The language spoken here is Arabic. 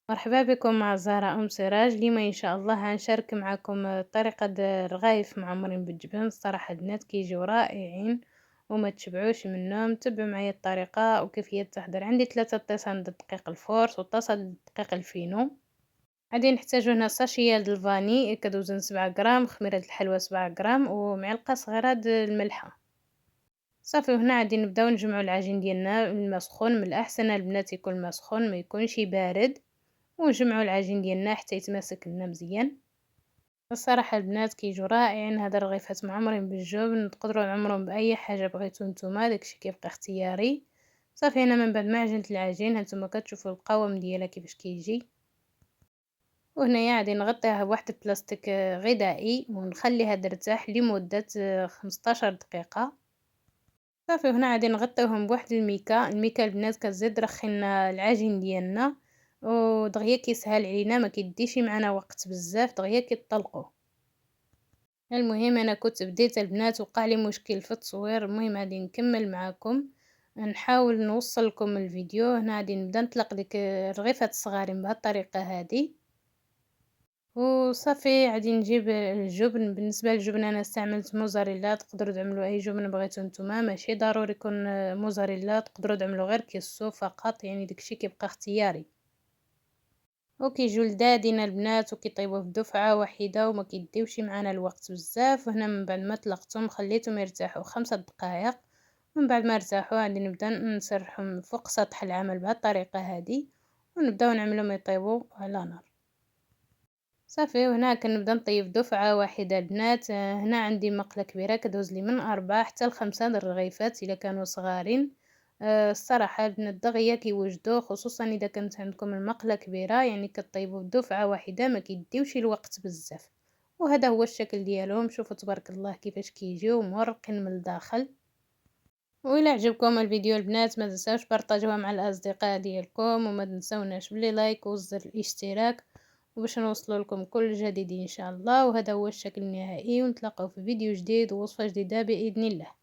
مرحبا بكم مع زهرة أم سراج. اليوم إن شاء الله هنشارك معكم طريقة رغايف معمرين بالجبن. الصراحة البنات كيجيو رائعين وما تشبعوش منهم. تبعوا معايا الطريقة وكيفية التحضير. عندي 3 طاسات دقيق الفورس وطاسة دقيق الفينو. غادي نحتاجو هنا ساشية د الفاني كتوزن 7 غرام، خميرة الحلوى 7 غرام ومعلقة صغيرة د الملحة. صافي، وهنا غادي نبداو نجمعو العجين ديالنا. الماء سخون، من الأحسن البنات يكون الماء سخون ما يكونش بارد، ونجمعوا العجين ديالنا حتى يتماسك لنا مزيان. الصراحه البنات كيجو رائعين هاد الرغيفات معمرين بالجبن، تقدروا نعمرهم باي حاجه بغيتو نتوما، داكشي كيبقى اختياري. صافي، هنا من بعد ما عجنت العجين هانتوما كتشوفوا القوام ديالها كيفاش كيجي. وهنايا غادي نغطيها بواحد البلاستيك غذائي ونخليها ترتاح لمده 15 دقيقه. صافي، هنا غادي نغطيوهم بواحد الميكا البنات كتزيد ترخي لنا العجين ديالنا ودغيا كيسهل علينا، ما كيديش معنا وقت بزاف، دغيا كيطلقوه. المهم انا كنت بديت البنات وقع لي مشكل في التصوير، المهم غادي نكمل معكم نحاول نوصل لكم الفيديو. هنا غادي نبدا نطلق ديك الرغيفات الصغارين بهذه الطريقه هذه. وصافي غادي نجيب الجبن. بالنسبه للجبن انا استعملت موزاريلا، تقدروا تعملوا اي جبن بغيتو نتوما، ماشي ضروري يكون موزاريلا، تقدروا تعملوا غير كيسو فقط، يعني داكشي كيبقى اختياري. وكيجيو لذاذين البنات وكيطيبوا في دفعه واحده وما كيديوش معنا الوقت بزاف. وهنا من بعد ما طلقتهم خليتهم يرتاحوا 5 دقائق. من بعد ما ارتاحوا غادي نبدا نسرحهم فوق سطح العمل بهذه الطريقه هذه، ونبداو نعملهم يطيبوا على نار. صافي، وهنا كنبدا نطيب دفعه واحده البنات. هنا عندي مقله كبيره كدوز لي من 4 حتى ل5 الرغيفات الا كانوا صغارين. الصراحه البنات دغيا كيوجدوا، خصوصا اذا كانت عندكم المقله كبيره، يعني كطيبوا بدفعه واحده ما كيديوش الوقت بزاف. وهذا هو الشكل ديالهم، شوفوا تبارك الله كيفاش كيجيو مورقين من الداخل. وإلا عجبكم الفيديو البنات ما تنساوش بارطاجوها مع الاصدقاء ديالكم، وما تنسوناش بلي لايك وزر الاشتراك وباش نوصلوا لكم كل جديد ان شاء الله. وهذا هو الشكل النهائي، ونتلاقاو في فيديو جديد ووصفة جديدة بإذن الله.